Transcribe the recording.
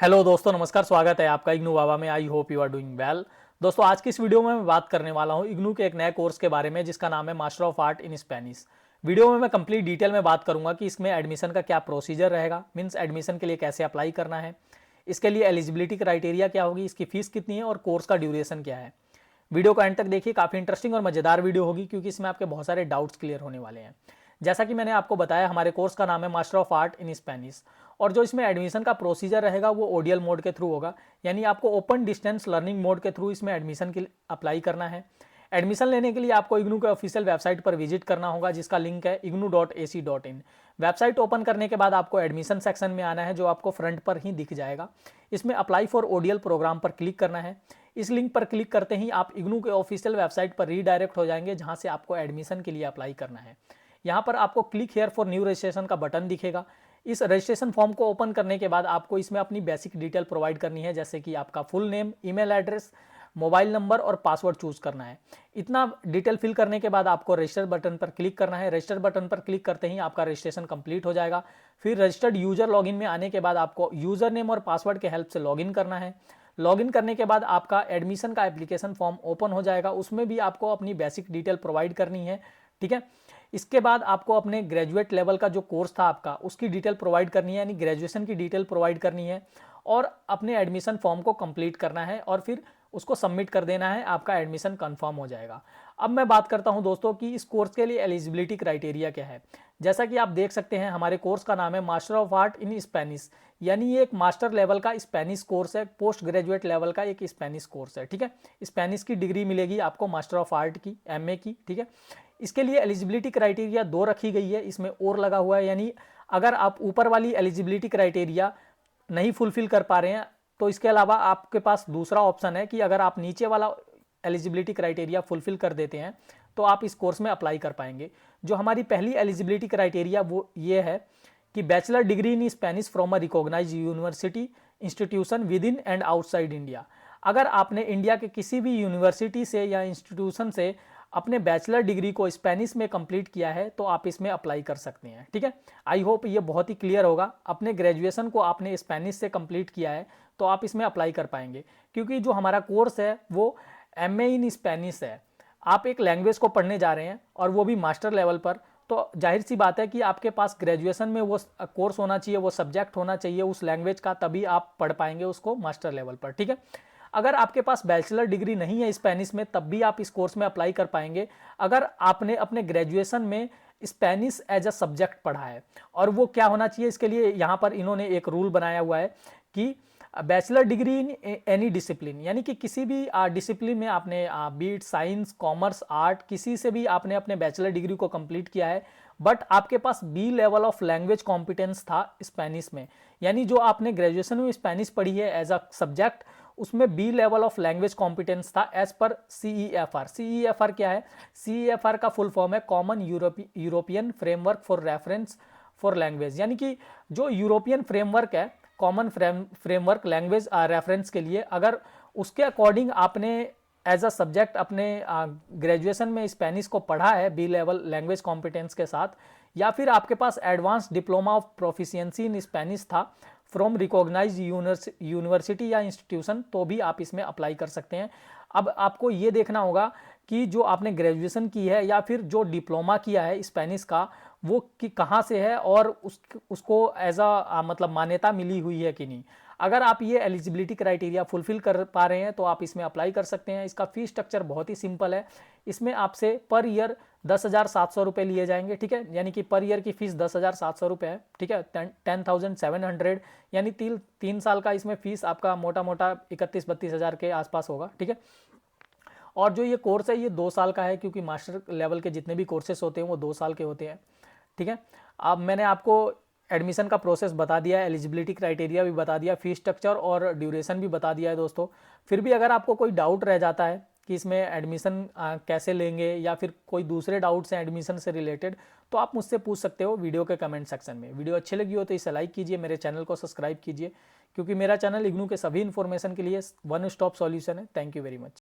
Hello दोस्तों, नमस्कार। स्वागत है आपका इग्नू वावा में। I hope you are doing well. दोस्तों, आज की इस वीडियो में मैं बात करने वाला हूं इग्नू के एक नए कोर्स के बारे में जिसका नाम है master of art in Spanish. Video में मैं कंप्लीट डिटेल में बात करूंगा कि इसमें एडमिशन का क्या प्रोसीजर रहेगा, मीन्स एडमिशन के लिए कैसे अप्लाई करना है, इसके लिए एलिजिबिलिटी क्राइटेरिया क्या होगी, इसकी फीस कितनी है और कोर्स का ड्यूरेशन क्या है। वीडियो को एंड तक देखिए, काफ़ी इंटरेस्टिंग और मजेदार वीडियो होगी क्योंकि इसमें आपके बहुत सारे डाउट्स क्लियर होने वाले हैं। जैसा कि मैंने आपको बताया, हमारे कोर्स का नाम है master of art in Spanish और जो इसमें एडमिशन का प्रोसीजर रहेगा वो ओडीएल मोड के थ्रू होगा, यानी आपको ओपन डिस्टेंस लर्निंग मोड के थ्रू इसमें एडमिशन के लिए अप्लाई करना है। एडमिशन लेने के लिए आपको इग्नू के ऑफिशियल वेबसाइट पर विजिट करना होगा जिसका लिंक है ignu.ac.in। वेबसाइट ओपन करने के बाद आपको एडमिशन सेक्शन में आना है जो आपको फ्रंट पर ही दिख जाएगा। इसमें अप्लाई फॉर ओडीएल प्रोग्राम पर क्लिक करना है। इस लिंक पर क्लिक करते ही आप इग्नू के ऑफिशियल वेबसाइट पर रीडायरेक्ट हो जाएंगे जहां से आपको एडमिशन के लिए अप्लाई करना है। यहाँ पर आपको click here for new registration का बटन दिखेगा। इस रजिस्ट्रेशन फॉर्म को ओपन करने के बाद आपको इसमें अपनी बेसिक डिटेल प्रोवाइड करनी है, जैसे कि आपका full name, email address, mobile number और पासवर्ड चूज करना है। इतना डिटेल फिल करने के बाद आपको रजिस्टर बटन पर क्लिक करना है। रजिस्टर बटन पर क्लिक करते ही आपका रजिस्ट्रेशन कंप्लीट हो जाएगा। फिर रजिस्टर्ड यूजर लॉगिन में आने के बाद आपको यूजर नेम और पासवर्ड के हेल्प से लॉगिन करना है। लॉगिन करने के बाद आपका एडमिशन का एप्लीकेशन फॉर्म ओपन हो जाएगा। उसमें भी आपको अपनी बेसिक डिटेल प्रोवाइड करनी है, ठीक है। इसके बाद आपको अपने ग्रेजुएट लेवल का जो कोर्स था आपका उसकी डिटेल प्रोवाइड करनी है, यानी ग्रेजुएशन की डिटेल प्रोवाइड करनी है और अपने एडमिशन फॉर्म को कंप्लीट करना है और फिर उसको सबमिट कर देना है। आपका एडमिशन कंफर्म हो जाएगा। अब मैं बात करता हूं दोस्तों कि इस कोर्स के लिए एलिजिबिलिटी क्राइटेरिया क्या है। जैसा कि आप देख सकते हैं, हमारे कोर्स का नाम है master of art in Spanish, यानी ये एक मास्टर लेवल का स्पेनिश कोर्स है, पोस्ट ग्रेजुएट लेवल का एक स्पेनिश कोर्स है, ठीक है। स्पेनिश की डिग्री मिलेगी आपको मास्टर ऑफ आर्ट की, एमए की, ठीक है। इसके लिए एलिजिबिलिटी क्राइटेरिया 2 रखी गई है, इसमें और लगा हुआ है, यानी अगर आप ऊपर वाली एलिजिबिलिटी क्राइटेरिया नहीं फुलफिल कर पा रहे हैं तो इसके अलावा आपके पास दूसरा ऑप्शन है कि अगर आप नीचे वाला एलिजिबिलिटी क्राइटेरिया फुलफिल कर देते हैं तो आप इस कोर्स में अप्लाई कर पाएंगे। जो हमारी पहली एलिजिबिलिटी क्राइटेरिया वो ये है कि bachelor degree in Spanish from a recognised university institution within and outside India. अगर आपने इंडिया के किसी भी यूनिवर्सिटी से या इंस्टीट्यूशन से अपने बैचलर डिग्री को स्पेनिश में कंप्लीट किया है तो आप इसमें अप्लाई कर सकते हैं, ठीक है। आई होप ये बहुत ही क्लियर होगा। अपने ग्रेजुएशन को आपने स्पेनिश से कंप्लीट किया है तो आप इसमें अप्लाई कर पाएंगे, क्योंकि जो हमारा कोर्स है वो एमए इन स्पेनिश है। आप एक लैंग्वेज को पढ़ने जा रहे हैं और वो भी मास्टर लेवल पर, तो जाहिर सी बात है कि आपके पास ग्रेजुएशन में वो कोर्स होना चाहिए, वो सब्जेक्ट होना चाहिए उस लैंग्वेज का, तभी आप पढ़ पाएंगे उसको मास्टर लेवल पर, ठीक है। अगर आपके पास बैचलर डिग्री नहीं है स्पेनिश में तब भी आप इस कोर्स में अप्लाई कर पाएंगे अगर आपने अपने ग्रेजुएशन में स्पेनिश एज अ सब्जेक्ट पढ़ा है। और वो क्या होना चाहिए, इसके लिए यहाँ पर इन्होंने एक रूल बनाया हुआ है कि bachelor degree in any discipline, यानी कि किसी भी डिसिप्लिन में आपने बीट साइंस, कॉमर्स, आर्ट, किसी से भी आपने अपने बैचलर डिग्री को कंप्लीट किया है बट आपके पास B level of language competence था स्पेनिश में, यानी जो आपने ग्रेजुएशन में स्पेनिश पढ़ी है एज अ सब्जेक्ट उसमें B level of language competence था एज पर CEFR। CEFR क्या है? CEFR का फुल फॉर्म है common European framework for reference for language, यानी कि जो यूरोपियन फ्रेमवर्क है, कॉमन फ्रेमवर्क लैंग्वेज रेफरेंस के लिए, अगर उसके अकॉर्डिंग आपने एज अ सब्जेक्ट अपने ग्रेजुएशन में स्पेनिश को पढ़ा है बी लेवल लैंग्वेज कॉम्पिटेंस के साथ, या फिर आपके पास advance diploma of proficiency in Spanish था फ्रॉम रिकॉग्नाइज्ड यूनिवर्सिटी या इंस्टीट्यूशन, तो भी आप इसमें अप्लाई कर सकते हैं। अब आपको ये देखना होगा कि जो आपने ग्रेजुएशन की है या फिर जो डिप्लोमा किया है स्पेनिश का वो कि कहाँ से है और उसको एज अ मतलब मान्यता मिली हुई है कि नहीं। अगर आप ये एलिजिबिलिटी क्राइटेरिया फुलफिल कर पा रहे हैं तो आप इसमें अप्लाई कर सकते हैं। इसका फीस स्ट्रक्चर बहुत ही सिंपल है। इसमें आपसे पर ईयर 10,700 रुपये लिए जाएंगे, ठीक है, यानी कि पर ईयर की फीस 10,700 रुपये है, ठीक है। 10,700 यानी 3 साल का इसमें फीस आपका मोटा मोटा 31-32 हज़ार के आसपास होगा, ठीक है। और जो ये कोर्स है ये 2 साल का है, क्योंकि मास्टर लेवल के जितने भी कोर्सेस होते हैं वो 2 साल के होते हैं, ठीक है। अब मैंने आपको एडमिशन का प्रोसेस बता दिया है, एलिजिबिलिटी क्राइटेरिया भी बता दिया, फीस स्ट्रक्चर और ड्यूरेशन भी बता दिया है दोस्तों। फिर भी अगर आपको कोई डाउट रह जाता है कि इसमें एडमिशन कैसे लेंगे या फिर कोई दूसरे डाउट्स हैं एडमिशन से रिलेटेड, तो आप मुझसे पूछ सकते हो वीडियो के कमेंट सेक्शन में। वीडियो अच्छी लगी हो तो इसे लाइक कीजिए, मेरे चैनल को सब्सक्राइब कीजिए, क्योंकि मेरा चैनल इग्नू के सभी इन्फॉर्मेशन के लिए वन स्टॉप सॉल्यूशन है। Thank you very much.